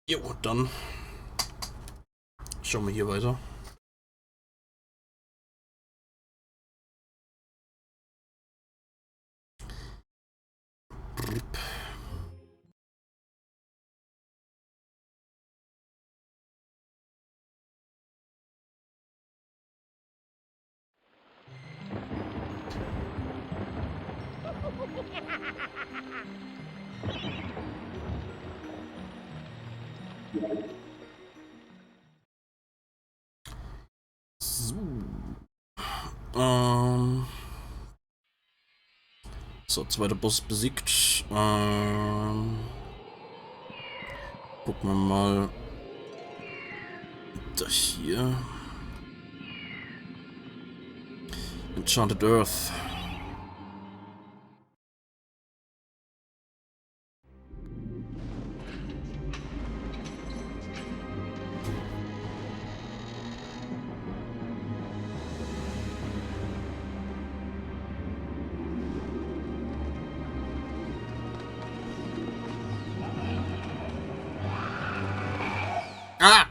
Jo, dann schauen wir hier weiter. So. So, zweiter Boss besiegt. Gucken wir mal. Da hier. Enchanted Earth. Ah!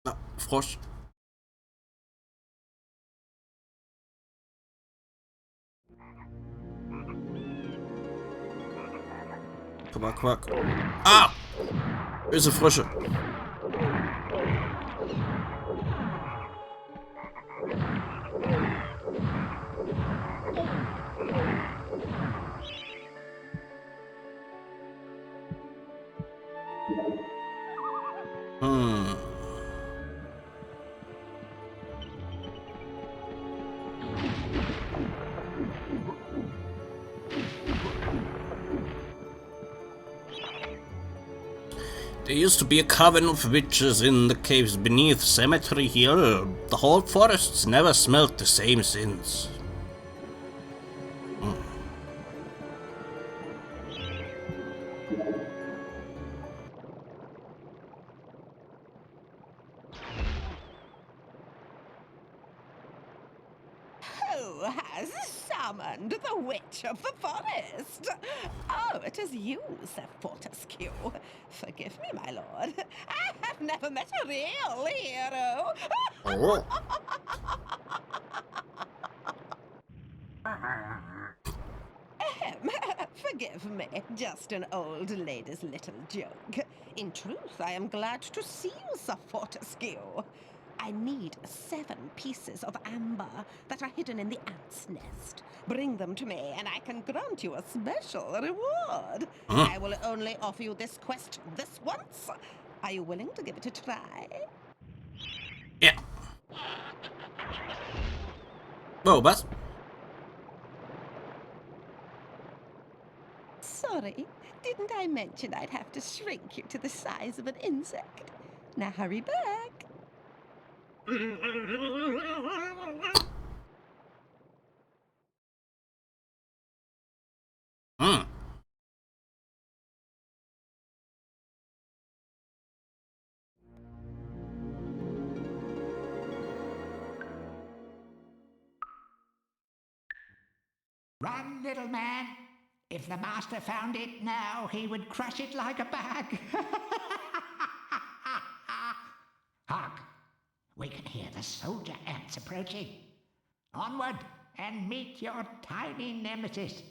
Na, Frosch. Quack, quack. Ah! Böse Frösche. There used to be a coven of witches in the caves beneath Cemetery Hill. The whole forest's never smelt the same since. Who has summoned the witch of the forest? Oh, it is you, Sir Fortescue. Forgive me, my lord. I have never met a real hero. Oh. Forgive me, just an old lady's little joke. In truth, I am glad to see you, Sir Fortescue. I need 7 pieces of amber that are hidden in the ant's nest. Bring them to me, and I can grant you a special reward. I will only offer you this quest this once. Are you willing to give it a try? Yeah. Oh, was? Sorry, didn't I mention I'd have to shrink you to the size of an insect? Now hurry back. Run, little man. If the master found it now, he would crush it like a bag. Hark! We can hear the soldier ants approaching. Onward and meet your tiny nemesis.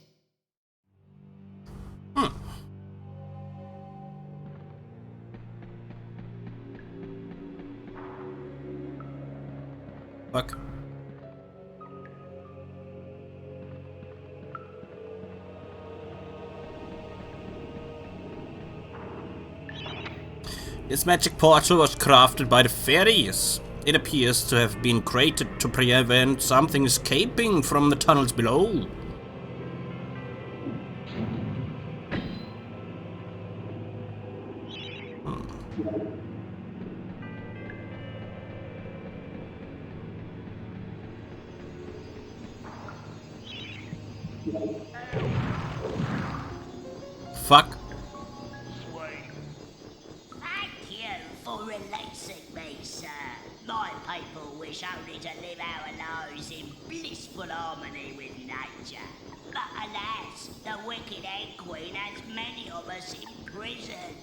Fuck. This magic portal was crafted by the fairies. It appears to have been created to prevent something escaping from the tunnels below. Fuck. Thank you for releasing me, sir. My people wish only to live our lives in blissful peaceful harmony with nature. But alas, the wicked Egg Queen has many of us imprisoned.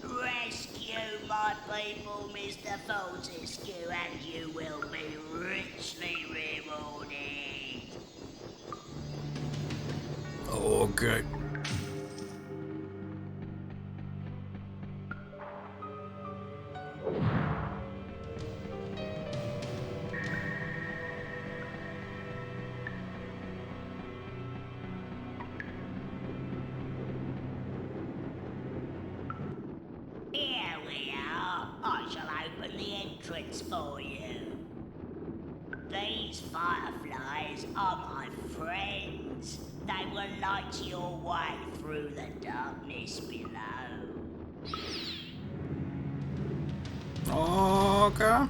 Rescue my people, Mr. Fortescue, and you will be richly rewarded. Okay. Here we are. I shall open the entrance for you. These fireflies are my friends. They will light your way through the darkness below. Okay. Okay.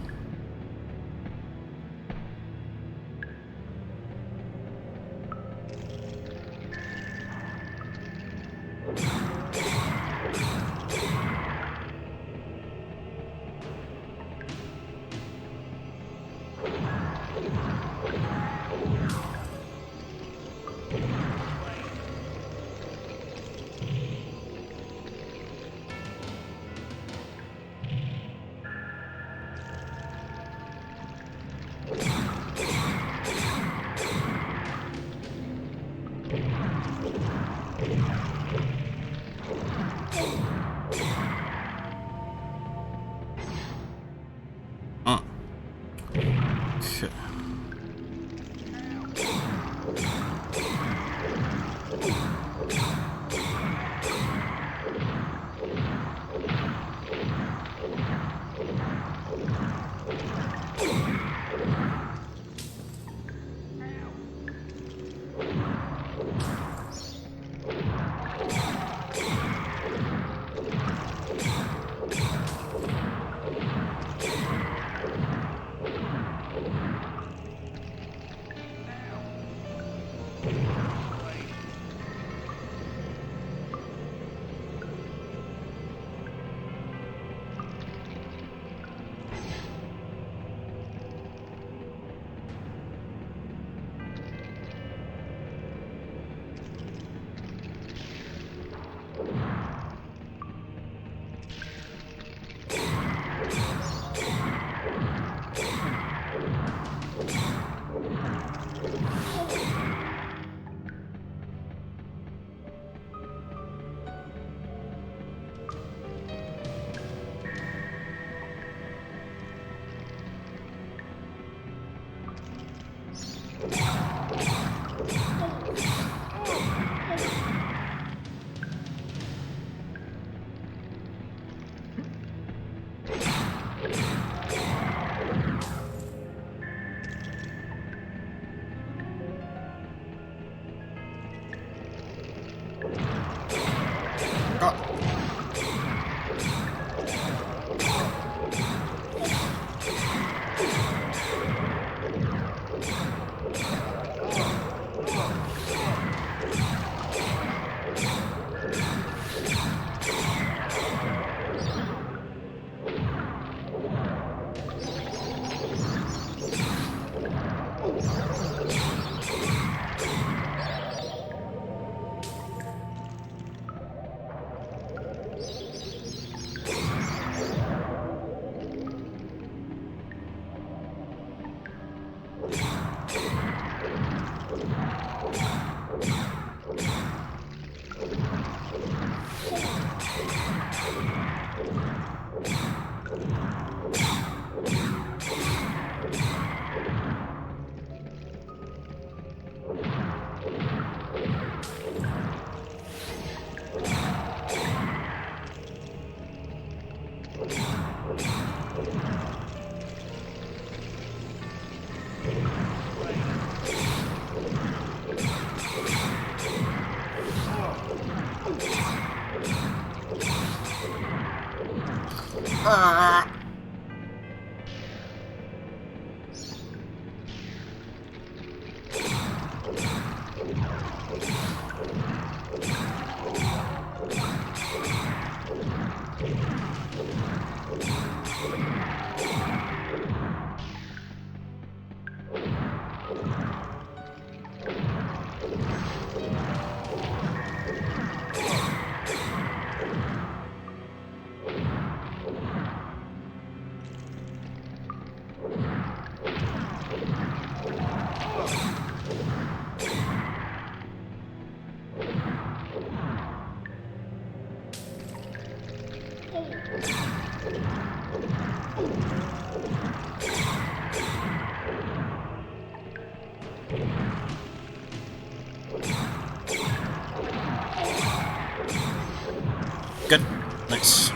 Good. Nice.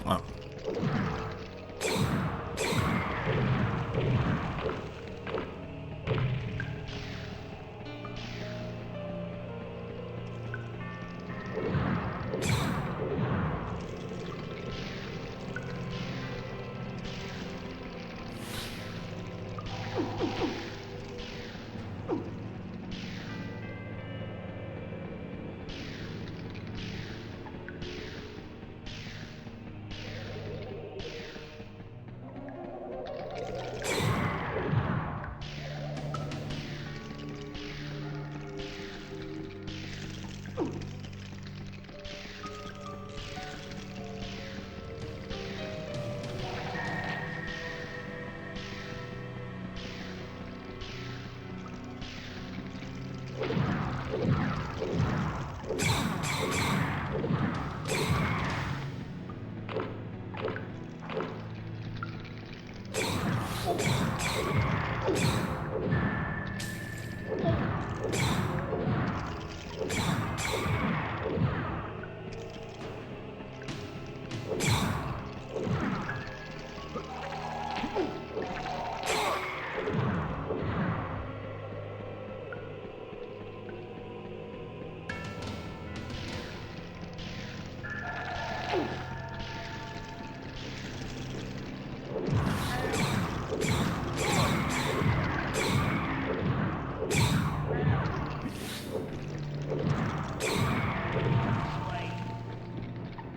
Wow.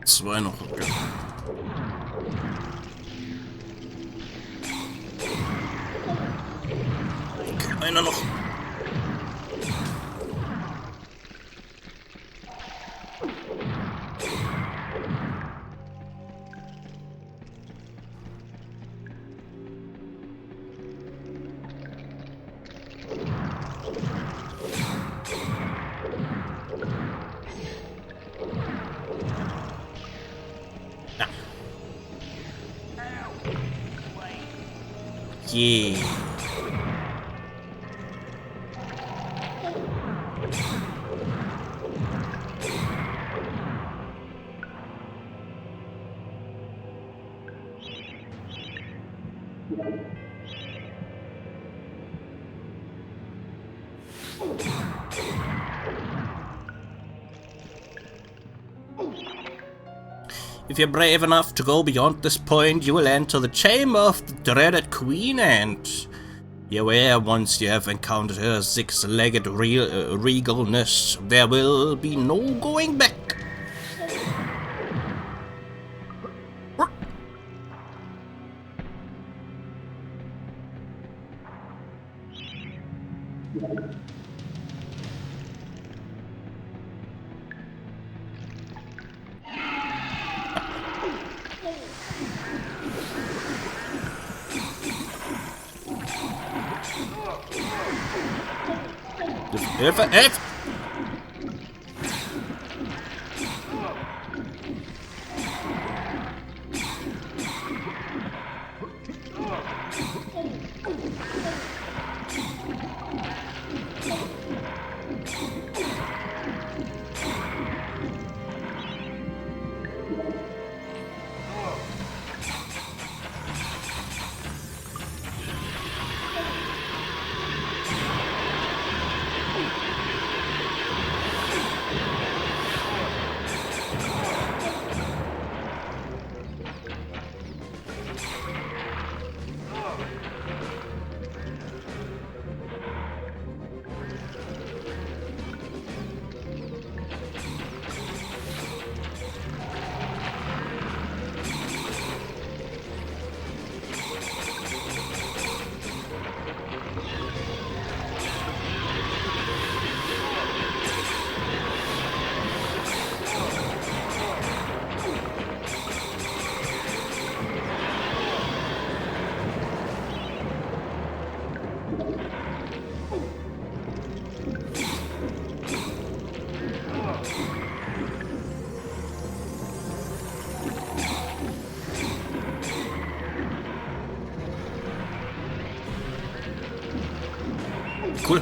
Zwei noch. Okay. Okay, einer noch. Yeah. If you're brave enough to go beyond this point, you will enter the chamber of the dreaded queen, and be aware, once you have encountered her six-legged regalness, there will be no going back. Hilfe! Cool.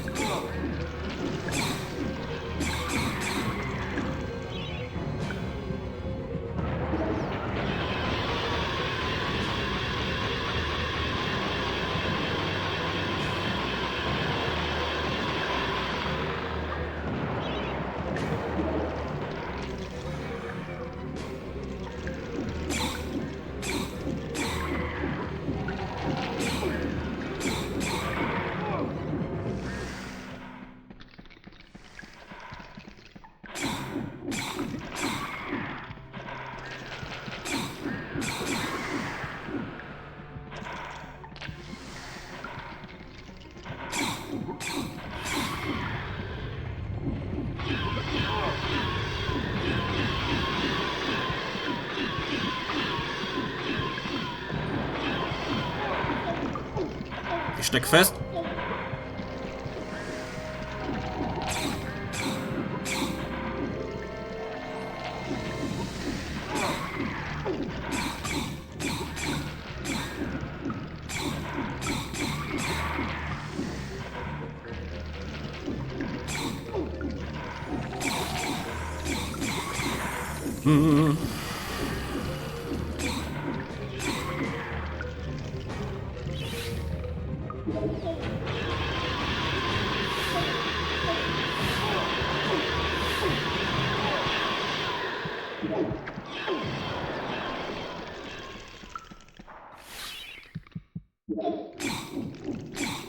Ich steck fest.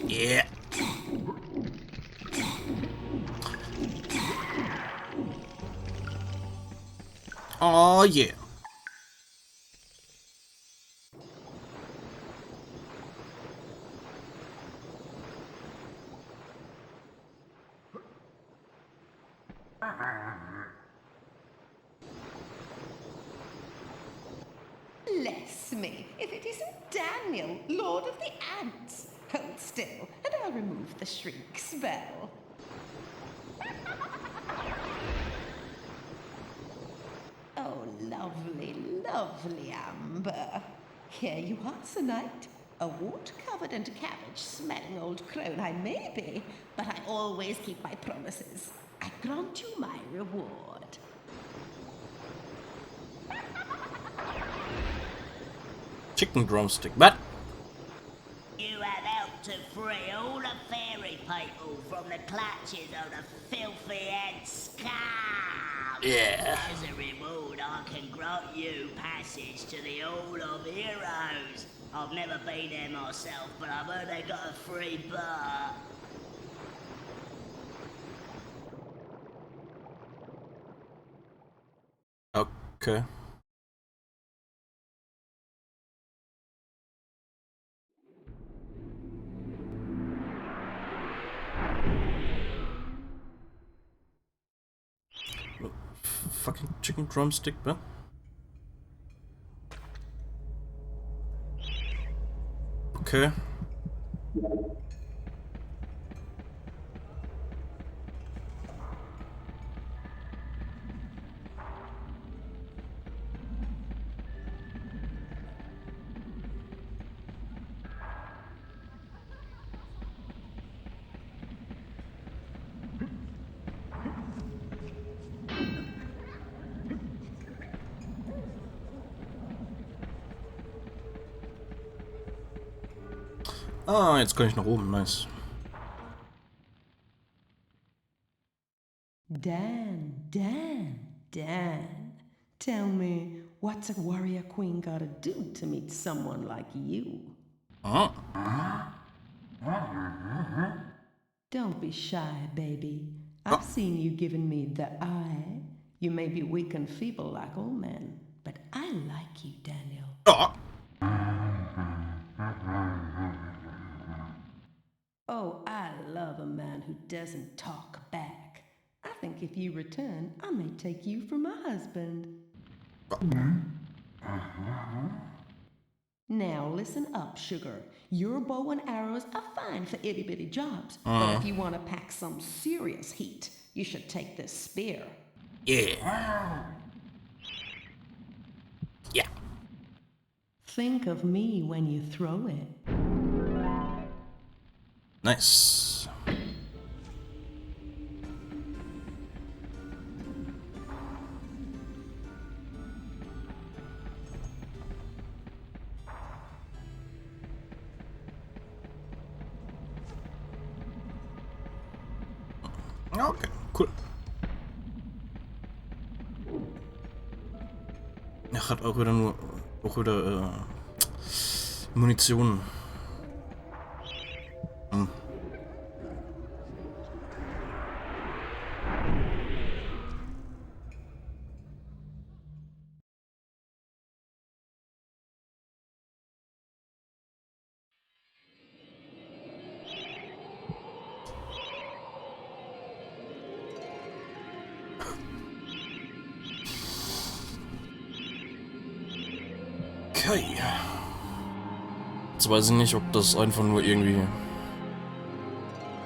Yeah. Oh yeah. Bless me, if it isn't Daniel, Lord of the Ants. Hold still, and I'll remove the shriek spell. Oh, lovely, lovely Amber. Here you are, Sir Knight. A wart-covered and cabbage-smelling old crone I may be, but I always keep my promises. I grant you my reward. Chicken drumstick, but You have helped to free all the fairy people from the clutches of the filthy and scum. yeah. As a reward, I can grant you passage to the Hall of Heroes. I've never been there myself, but I've heard they got a free bar. Okay. Fucking chicken drumstick, but okay. Ah, jetzt kann ich nach oben, nice. Dan. Tell me, what's a warrior queen gotta do to meet someone like you? Ah. Don't be shy, baby. I've seen you giving me the eye. You may be weak and feeble like old men, but I like you, Daniel. Ah. Oh, I love a man who doesn't talk back. I think if you return, I may take you for my husband. Now listen up, sugar. Your bow and arrows are fine for itty-bitty jobs, but if you want to pack some serious heat, you should take this spear. Yeah. Yeah. Think of me when you throw it. Nice. Ja, okay, cool. Er hat auch wieder Munition. Hm. Okay. Jetzt weiß ich nicht, ob das einfach nur irgendwie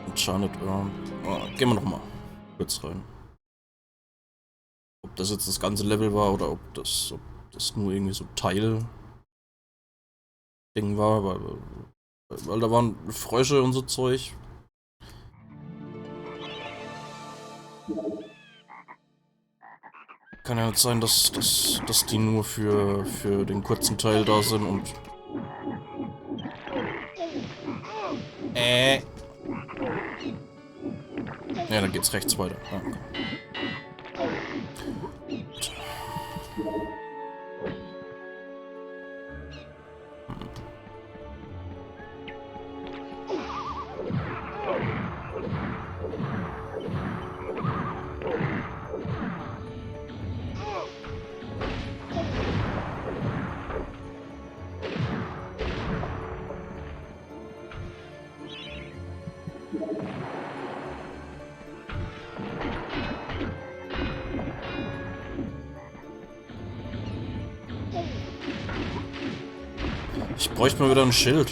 enchanted war. Oh, gehen wir noch mal kurz rein. Ob das jetzt das ganze Level war oder ob das nur irgendwie so Teil-Ding war, weil da waren Frösche und so Zeug. Kann ja nicht sein, dass die nur für den kurzen Teil da sind und... Ja, dann geht's rechts weiter. Ah, okay. Ich bräuchte mal wieder ein Schild.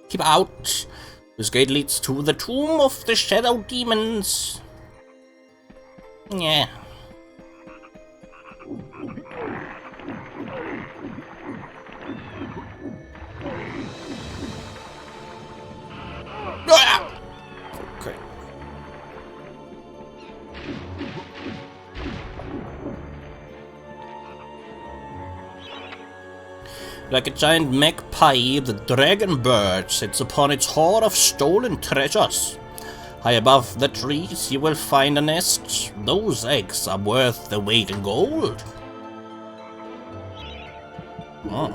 Keep out. This gate leads to the tomb of the shadow demons. Yeah. Okay. Like a giant magpie, the dragon bird sits upon its hoard of stolen treasures. High above the trees you will find a nest. Those eggs are worth the weight in gold. Oh.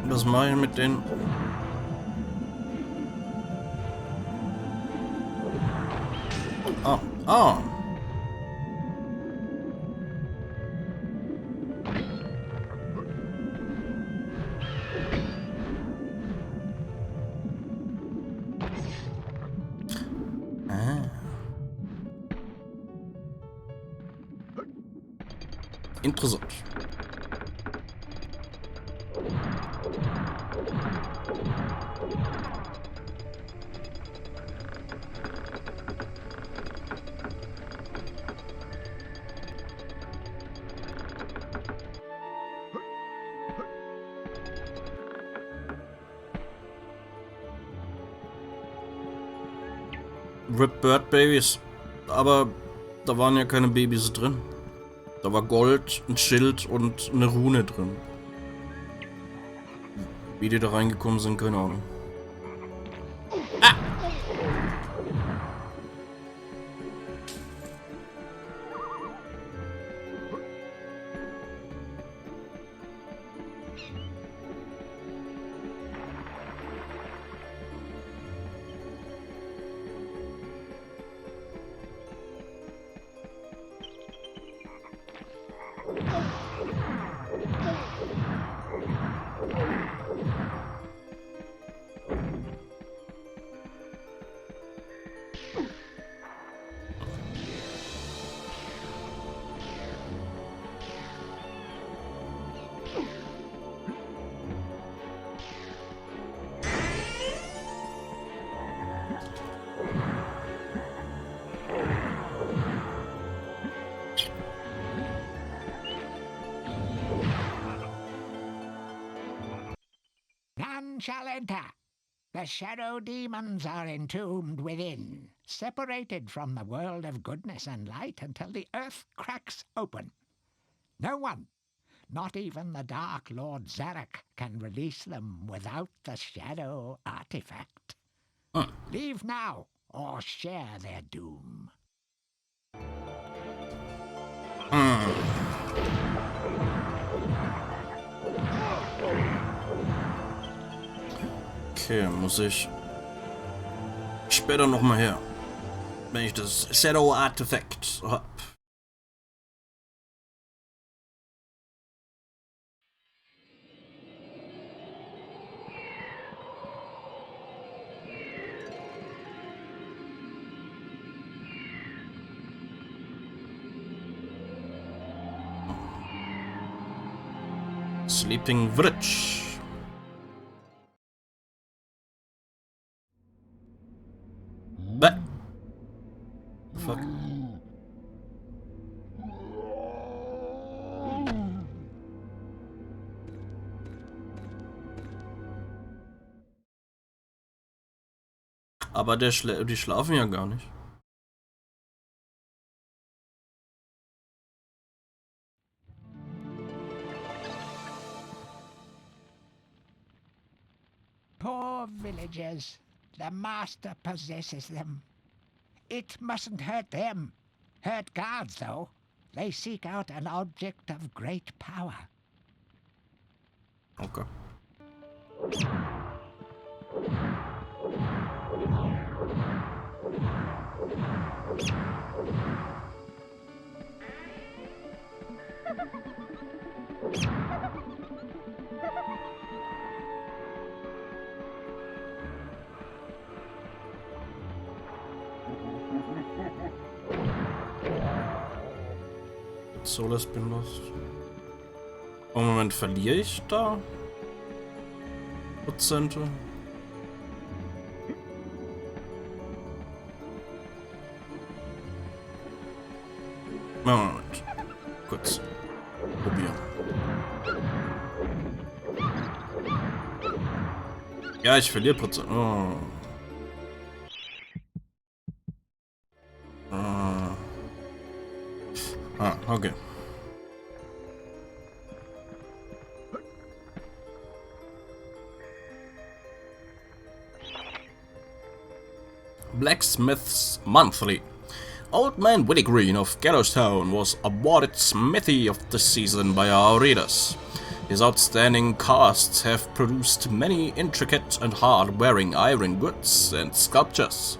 Was mache ich mit den... Ah, ah. Interessant. Rip Bird Babies. Aber da waren ja keine Babys drin. Da war Gold, ein Schild und eine Rune drin. Wie die da reingekommen sind, keine Ahnung. Ah! None shall enter. The shadow demons are entombed within, separated from the world of goodness and light until the earth cracks open. No one, not even the Dark Lord Zarek, can release them without the shadow artifact. Leave now, or share their doom. Okay, muss ich später nochmal her, wenn ich das Shadow Artifact hab. Sleeping Village. What? Fuck. Aber die schlafen ja gar nicht. Poor villagers. The master possesses them. It mustn't hurt them. Hurt guards, though. They seek out an object of great power. Okay. Solar Spin Lost. Oh, Moment, verliere ich da Prozente? Moment. Kurz. Probieren. Ja, ich verliere Prozent. Oh. Okay. Blacksmith's Monthly. Old Man Willie Green of Gallostown was awarded Smithy of the Season by our readers. His outstanding casts have produced many intricate and hard-wearing iron goods and sculptures.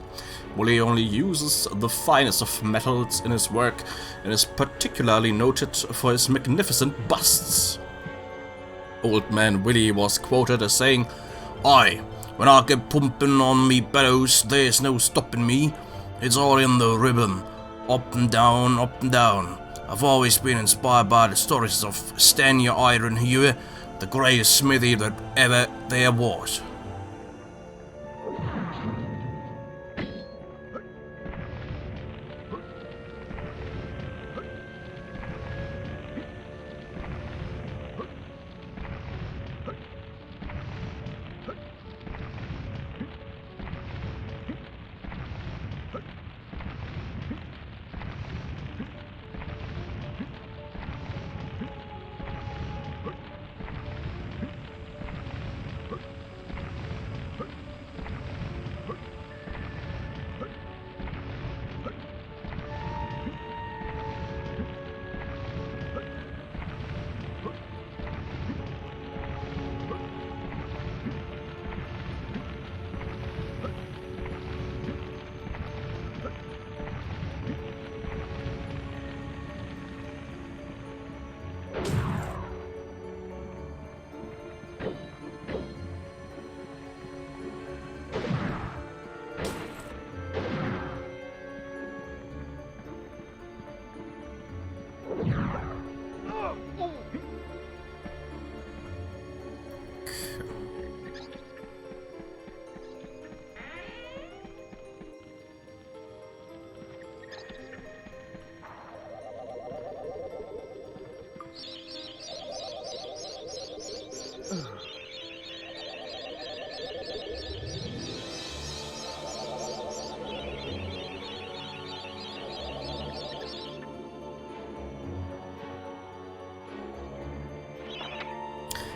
Willie only uses the finest of metals in his work and is particularly noted for his magnificent busts. Old Man Willie was quoted as saying, "Aye, when I get pumping on me bellows, there's no stopping me. It's all in the ribbon. Up and down, I've always been inspired by the stories of Stanya Iron Here, the greatest smithy that ever there was.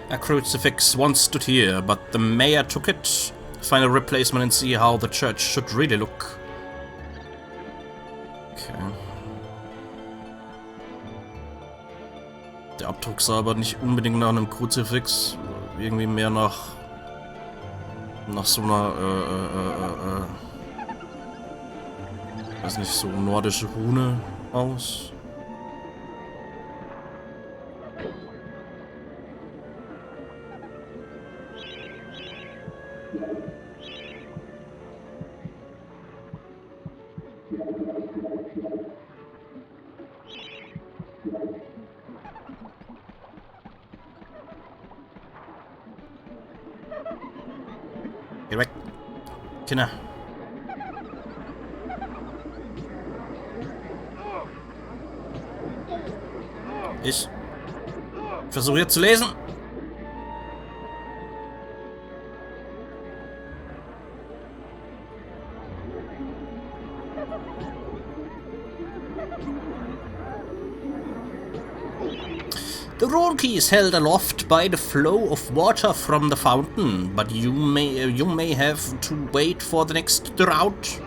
A crucifix once stood here, but the mayor took it. Find a replacement and see how the church should really look. Okay. Der Abdruck sah aber nicht unbedingt nach einem Kruzifix. Irgendwie mehr nach so einer, weiß nicht, so nordische Rune aus. Geh weg. Kinder. Ich versuche jetzt zu lesen. The rune key is held aloft by the flow of water from the fountain, but you may have to wait for the next drought.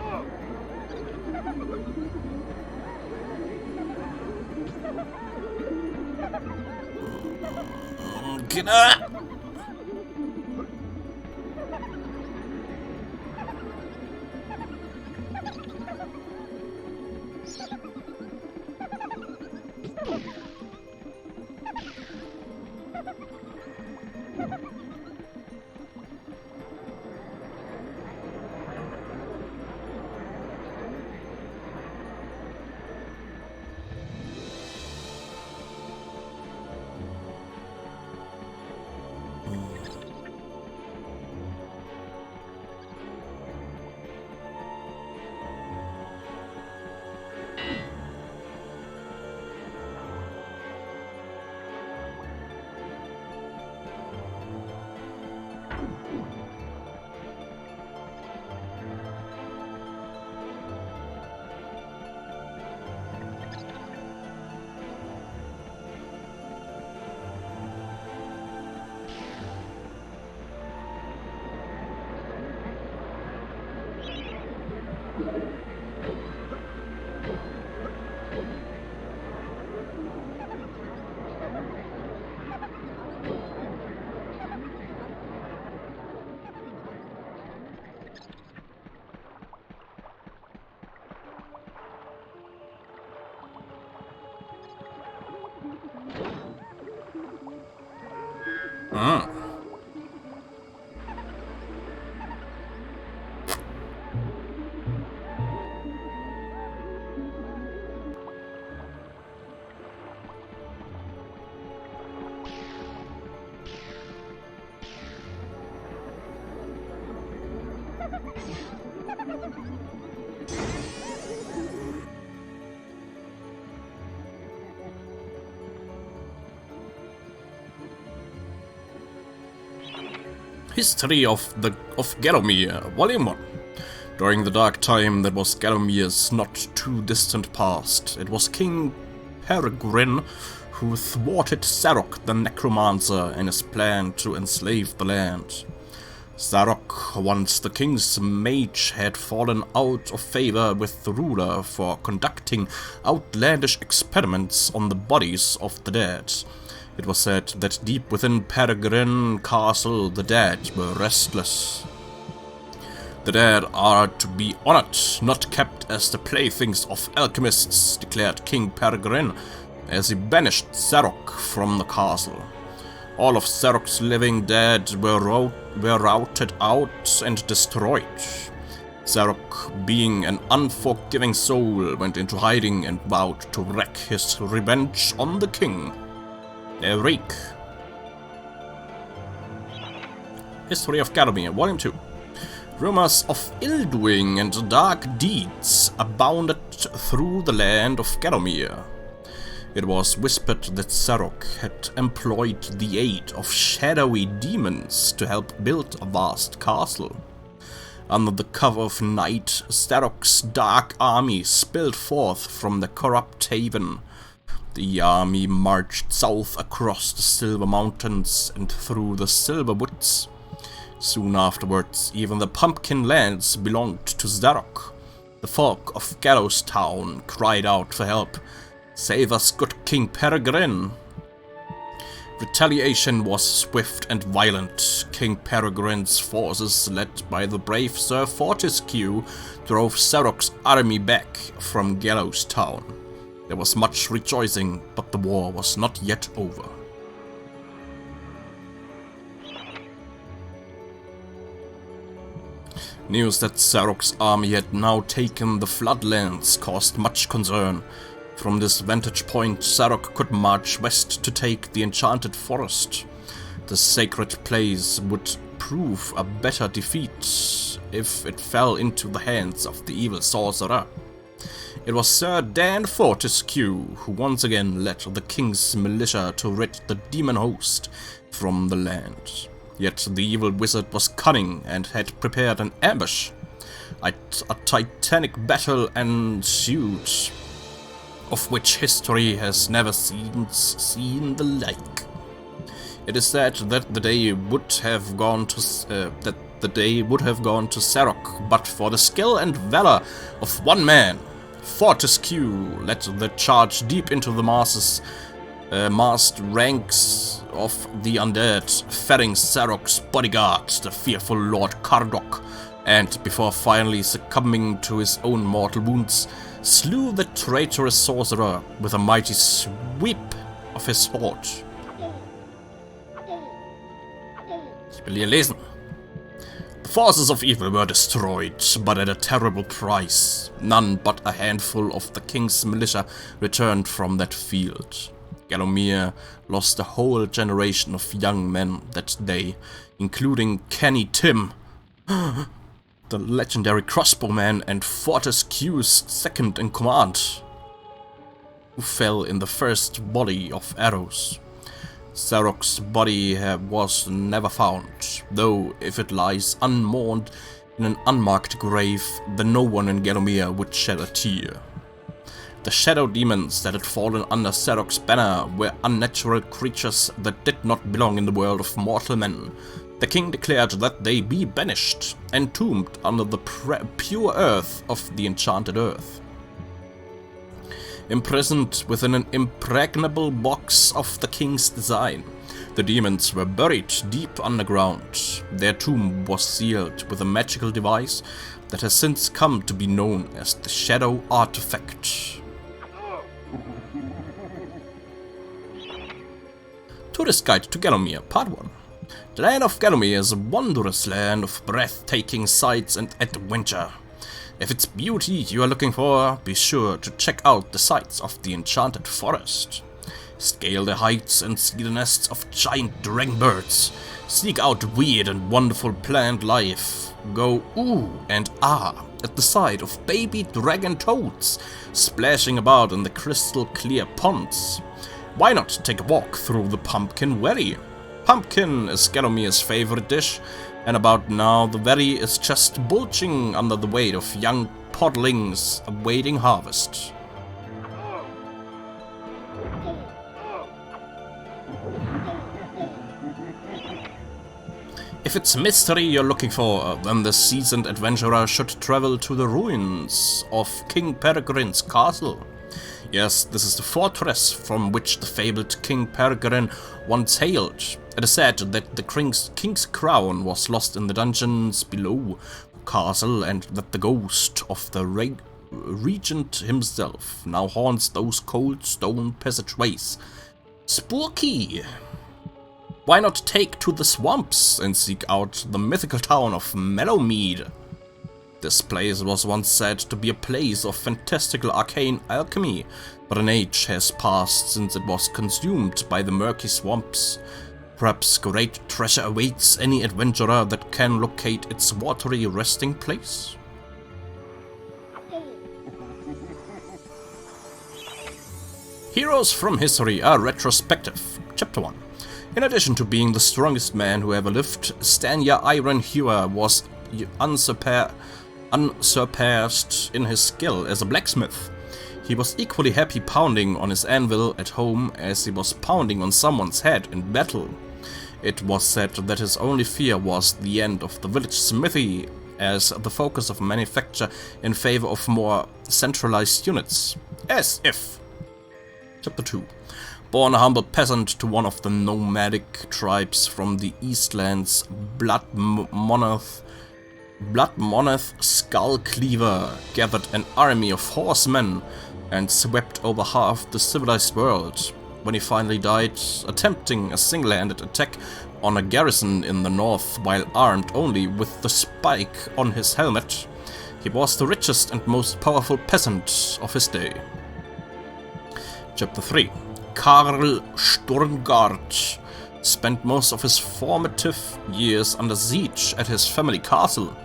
Ah. History of Gelomir, Volume 1. During the dark time that was Gelomir's not too distant past, it was King Peregrine who thwarted Zarok the Necromancer in his plan to enslave the land. Zarok, once the king's mage, had fallen out of favor with the ruler for conducting outlandish experiments on the bodies of the dead. It was said that deep within Peregrine Castle the dead were restless. The dead are to be honored, not kept as the playthings of alchemists, declared King Peregrine, as he banished Zarok from the castle. All of Zarok's living dead were routed out and destroyed. Zarok, being an unforgiving soul, went into hiding and vowed to wreak his revenge on the king. Eric. History of Gelomir, Volume 2. Rumors of ill-doing and dark deeds abounded through the land of Gelomir. It was whispered that Zarok had employed the aid of shadowy demons to help build a vast castle. Under the cover of night, Zarok's dark army spilled forth from the corrupt haven. The army marched south across the Silver Mountains and through the Silver Woods. Soon afterwards, even the Pumpkin Lands belonged to Zarok. The folk of Gallows Town cried out for help. "Save us, good King Peregrine!" Retaliation was swift and violent. King Peregrine's forces, led by the brave Sir Fortescue, drove Zarok's army back from Gallows Town. There was much rejoicing, but the war was not yet over. News that Zarok's army had now taken the Floodlands caused much concern. From this vantage point, Zarok could march west to take the Enchanted Forest. The sacred place would prove a better defeat if it fell into the hands of the evil sorcerer. It was Sir Dan Fortescue who once again led the king's militia to rid the demon host from the land. Yet the evil wizard was cunning and had prepared an ambush. A titanic battle ensued, of which history has never seen the like. It is said that the day would have gone to Zarok, but for the skill and valor of one man. Fortescue led the charge deep into the massed ranks of the undead, felling Zarok's bodyguard, the fearful Lord Kardok, and before finally succumbing to his own mortal wounds, slew the traitorous sorcerer with a mighty sweep of his sword. Ich will hier lesen. The forces of evil were destroyed, but at a terrible price. None but a handful of the king's militia returned from that field. Gelomir lost a whole generation of young men that day, including Kenny Tim, the legendary crossbowman and Fortescue's second in command, who fell in the first volley of arrows. Zarok's body was never found, though if it lies unmourned in an unmarked grave, then no one in Gelomir would shed a tear. The shadow demons that had fallen under Zarok's banner were unnatural creatures that did not belong in the world of mortal men. The king declared that they be banished, entombed under the pure earth of the enchanted earth. Imprisoned within an impregnable box of the king's design, the demons were buried deep underground. Their tomb was sealed with a magical device that has since come to be known as the Shadow Artifact. Tourist Guide to Gelomir, Part 1. The land of Gelomir is a wondrous land of breathtaking sights and adventure. If it's beauty you are looking for, be sure to check out the sights of the Enchanted Forest. Scale the heights and see the nests of giant dragon birds. Seek out weird and wonderful plant life. Go ooh and ah at the sight of baby dragon toads splashing about in the crystal clear ponds. Why not take a walk through the Pumpkin Valley? Pumpkin is Galomir's favorite dish, and about now the valley is just bulging under the weight of young podlings awaiting harvest. If it's mystery you're looking for, then the seasoned adventurer should travel to the ruins of King Peregrine's castle. Yes, this is the fortress from which the fabled King Peregrine once hailed. It is said that the king's crown was lost in the dungeons below the castle, and that the ghost of the regent himself now haunts those cold stone passageways. Spooky! Why not take to the swamps and seek out the mythical town of Mellowmead? This place was once said to be a place of fantastical arcane alchemy, but an age has passed since it was consumed by the murky swamps. Perhaps great treasure awaits any adventurer that can locate its watery resting place? Heroes from History are retrospective. Chapter 1. In addition to being the strongest man who ever lived, Stanya Ironhewer was unsurpassed in his skill as a blacksmith. He was equally happy pounding on his anvil at home as he was pounding on someone's head in battle. It was said that his only fear was the end of the village smithy as the focus of manufacture in favor of more centralized units. As if. Chapter 2. Born a humble peasant to one of the nomadic tribes from the Eastlands, Blood Moneth Skullcleaver gathered an army of horsemen and swept over half the civilized world. When he finally died, attempting a single-handed attack on a garrison in the north while armed only with the spike on his helmet, he was the richest and most powerful peasant of his day. Chapter 3. Karl Sturmgard spent most of his formative years under siege at his family castle.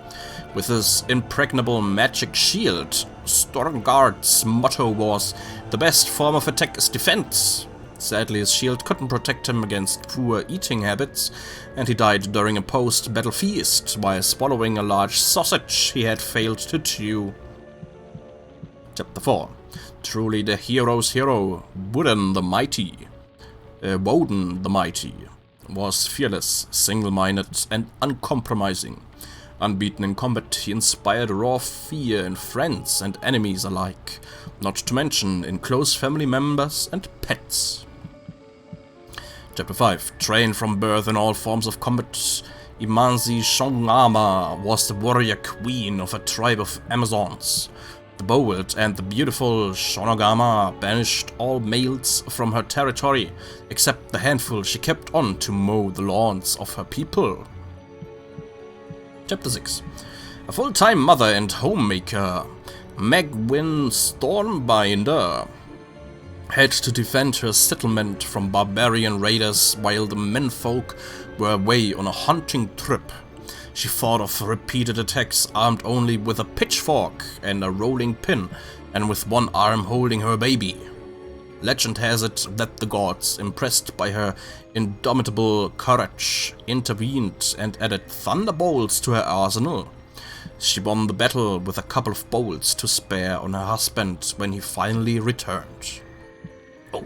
With his impregnable magic shield, Sturmgard's motto was, "The best form of attack is defense." Sadly, his shield couldn't protect him against poor eating habits, and he died during a post-battle feast while swallowing a large sausage he had failed to chew. Chapter 4. Truly the hero's hero, Wurden the Mighty, was fearless, single-minded, and uncompromising. Unbeaten in combat, he inspired raw fear in friends and enemies alike, not to mention in close family members and pets. Chapter 5. Trained from birth in all forms of combat, Imanzi Shongama was the warrior queen of a tribe of Amazons. The bold and the beautiful Shonogama banished all males from her territory, except the handful she kept on to mow the lawns of her people. Chapter 6. A full-time mother and homemaker, Megwin Stormbinder had to defend her settlement from barbarian raiders while the menfolk were away on a hunting trip. She fought off repeated attacks armed only with a pitchfork and a rolling pin, and with one arm holding her baby. Legend has it that the gods, impressed by her indomitable courage, intervened and added thunderbolts to her arsenal. She won the battle with a couple of bolts to spare on her husband when he finally returned. Oh.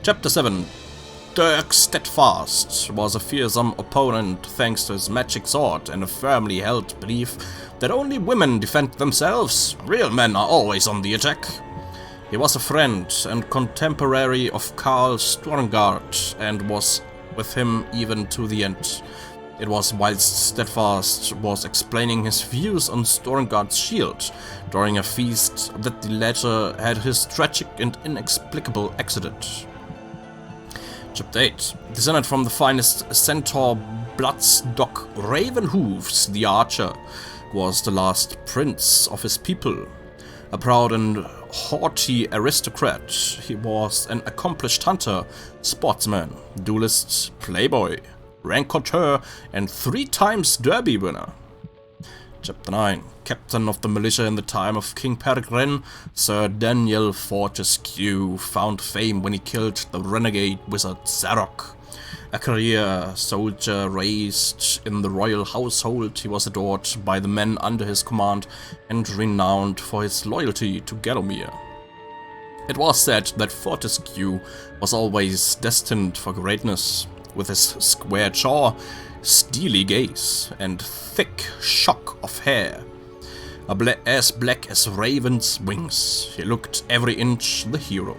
Chapter 7. Dirk Steadfast was a fearsome opponent thanks to his magic sword and a firmly held belief that only women defend themselves. Real men are always on the attack. He was a friend and contemporary of Karl Sturmgard and was with him even to the end. It was whilst Steadfast was explaining his views on Sturmgard's shield during a feast that the latter had his tragic and inexplicable accident. Chapter 8. Descended from the finest centaur bloodstock, Ravenhooves the Archer was the last prince of his people. A proud and haughty aristocrat, he was an accomplished hunter, sportsman, duelist, playboy, raconteur, and 3 times derby winner. Chapter 9. Captain of the militia in the time of King Peregrine, Sir Daniel Fortescue found fame when he killed the renegade wizard Zarok. A career soldier raised in the royal household, he was adored by the men under his command and renowned for his loyalty to Gelomir. It was said that Fortescue was always destined for greatness. With his square jaw, steely gaze, and thick shock of hair, as black as raven's wings, he looked every inch the hero.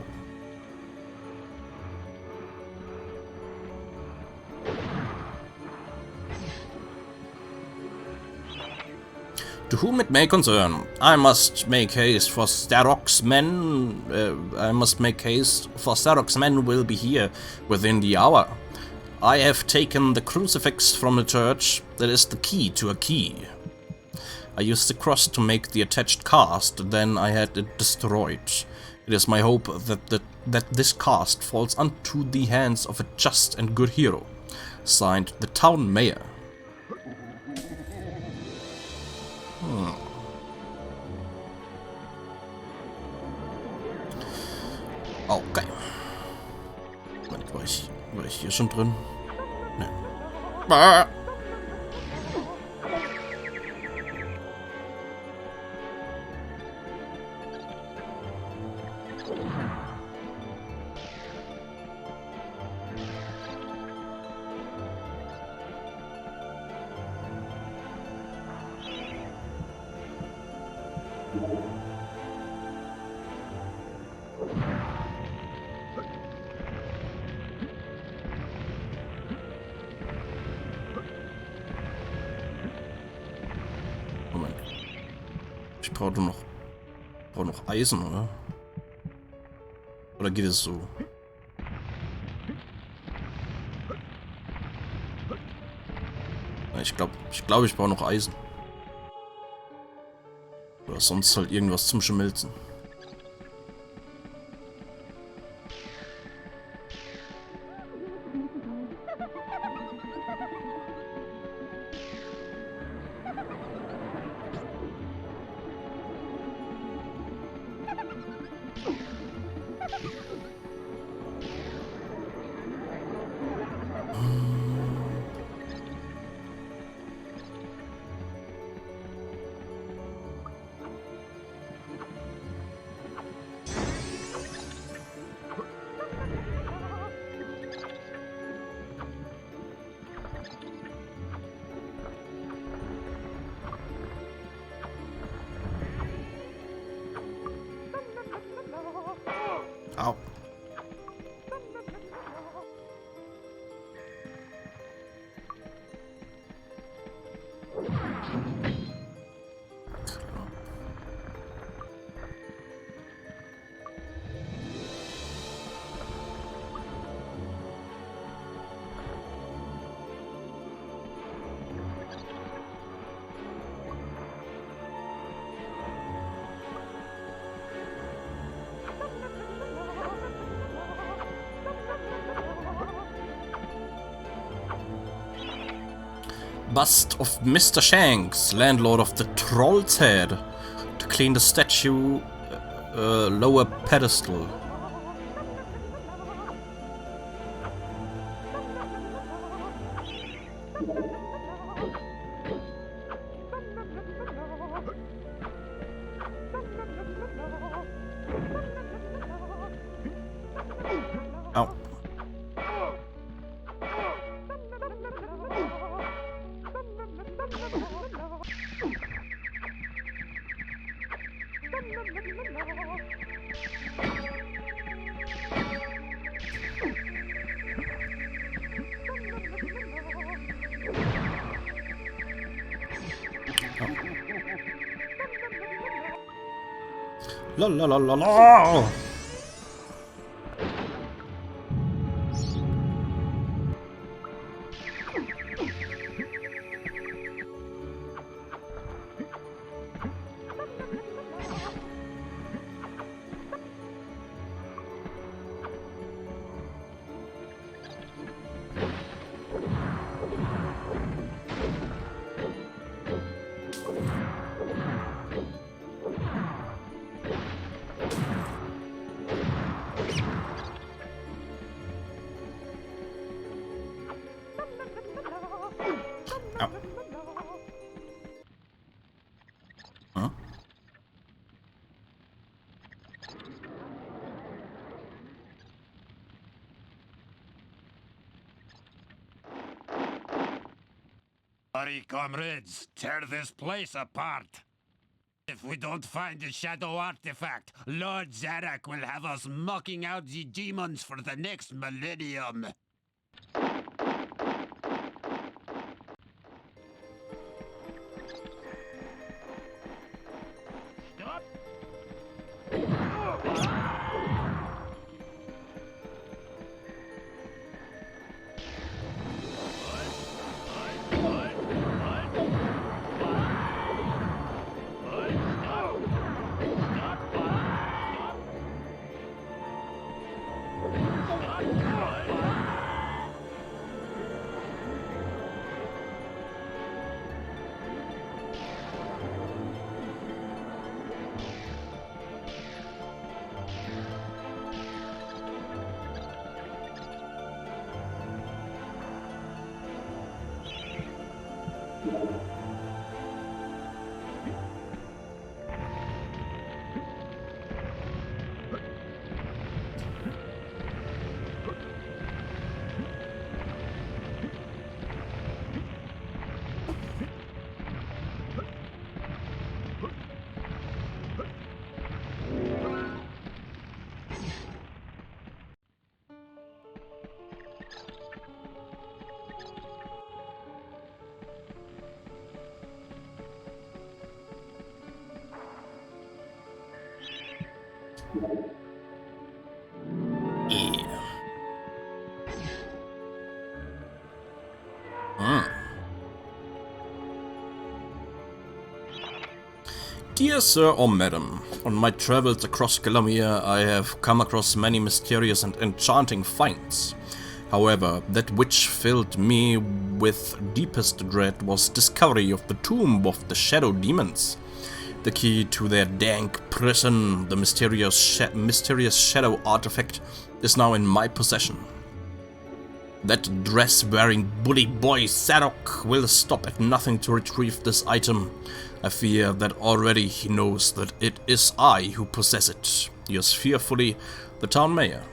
To whom it may concern, I must make haste, for Starok's men. Starok's men will be here within the hour. I have taken the crucifix from the church. That is the key to a key. I used the cross to make the attached cast, then I had it destroyed. It is my hope that this cast falls unto the hands of a just and good hero. Signed, the town mayor. Okay. Moment, war ich hier schon drin? Ne. Ah. Moment. Ich brauche noch Eisen, oder? Oder geht es so? Ich glaube, ich brauche noch Eisen. Oder sonst halt irgendwas zum Schmelzen. Au. Bust of Mr. Shanks, landlord of the Troll's Head, to clean the statue lower pedestal. Au. La la la la la. Hurry, comrades, tear this place apart. If we don't find the shadow artifact, Lord Zarek will have us mucking out the demons for the next millennium. Stop! Dear Sir or Madam, on my travels across Columbia I have come across many mysterious and enchanting finds. However, that which filled me with deepest dread was discovery of the tomb of the shadow demons. The key to their dank prison, the mysterious shadow artifact, is now in my possession. That dress-wearing bully boy Zadok will stop at nothing to retrieve this item. I fear that already he knows that it is I who possess it. Yours fearfully, the town mayor.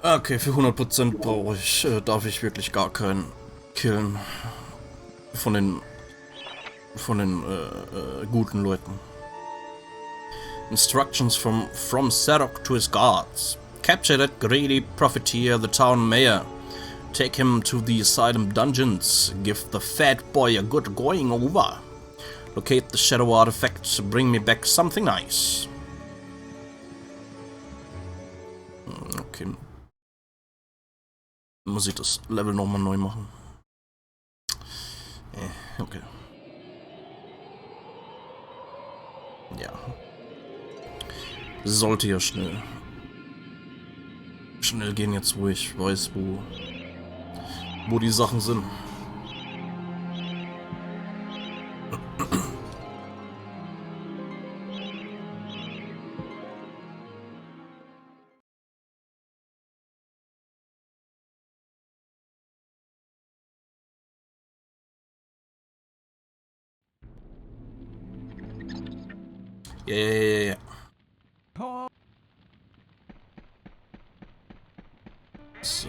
Okay, für 100% darf ich wirklich gar keinen killen von den guten Leuten. Instructions from Zadok to his guards. Capture that greedy profiteer, the town mayor. Take him to the asylum dungeons. Give the fat boy a good going over. Locate the shadow artifact. Bring me back something nice. Okay. Muss ich das Level nochmal neu machen? Okay. Ja. Sollte ja schnell gehen jetzt, wo ich weiß, wo die Sachen sind. Ja. So,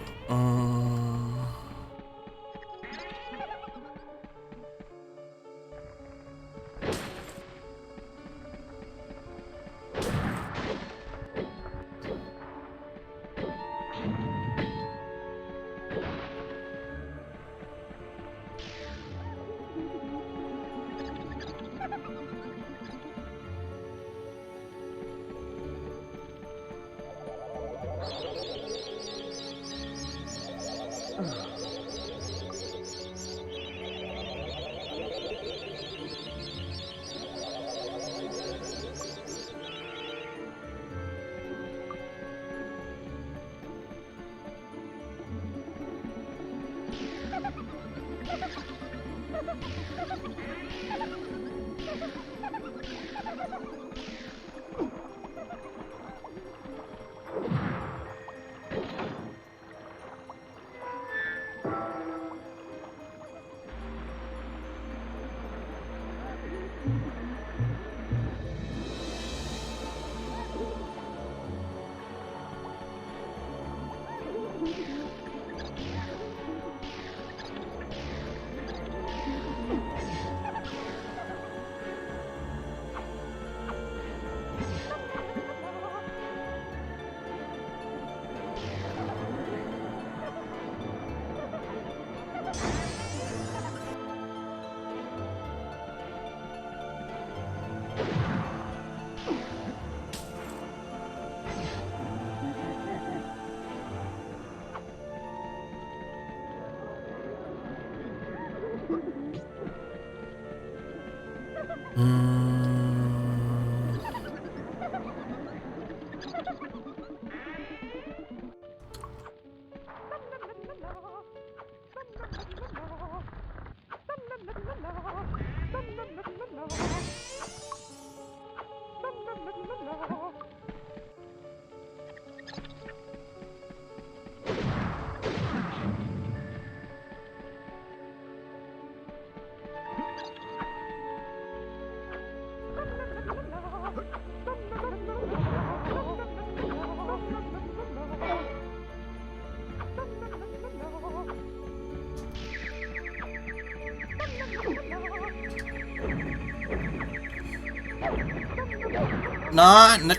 nein,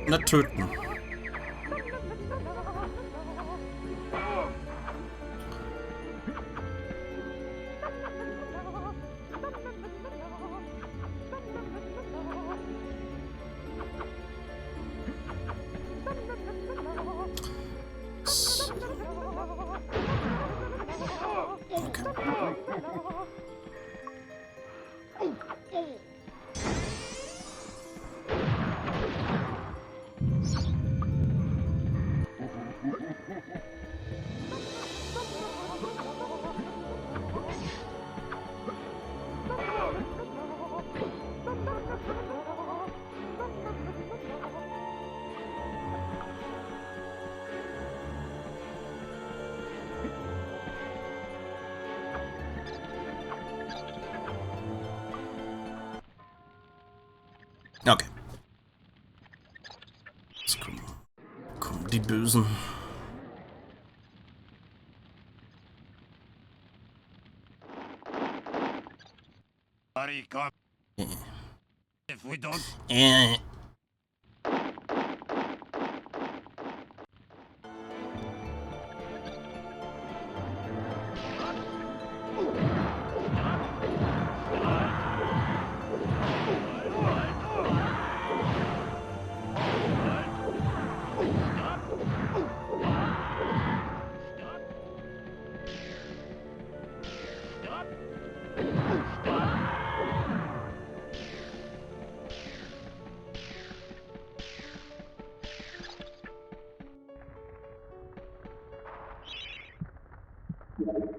nicht töten. Okay. Jetzt kommen die Bösen. If we don't... Yeah.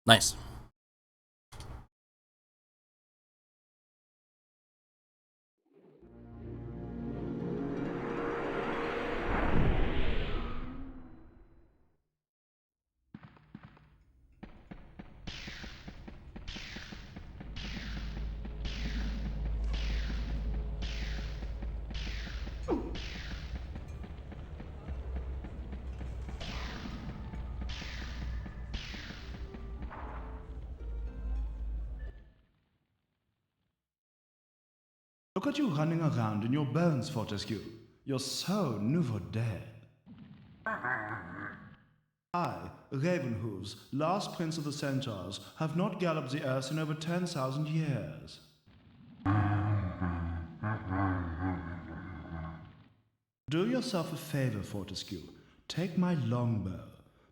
Nice. Look at you running around in your bones, Fortescue. You're so nouveau dead. I, Ravenhooves, last prince of the centaurs, have not galloped the earth in over 10,000 years. Do yourself a favor, Fortescue. Take my longbow,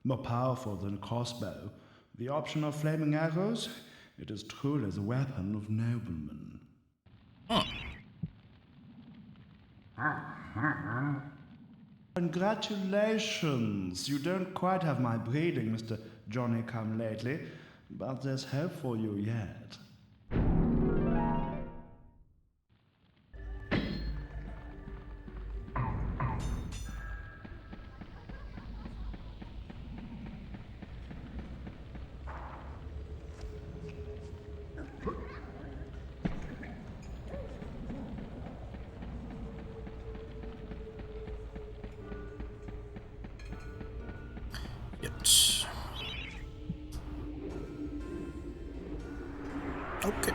more powerful than a crossbow. The option of flaming arrows, it is truly the weapon of noblemen. Congratulations! You don't quite have my breeding, Mr. Johnny-come-lately, but there's hope for you yet. Alright. Okay.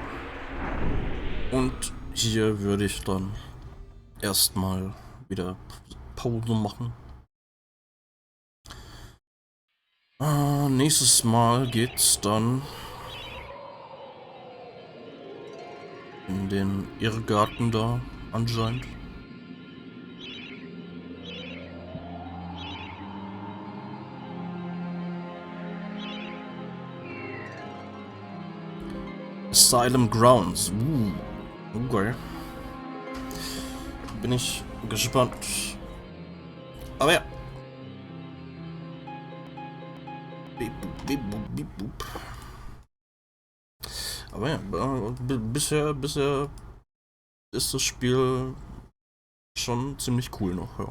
Und hier würde ich dann erstmal wieder Pause machen. Nächstes Mal geht's dann in den Irrgarten da anscheinend. Asylum Grounds. Okay. Bin ich gespannt. Aber ja. Beep, beep, boop, beep, boop. Aber ja, bisher ist das Spiel schon ziemlich cool noch, ja.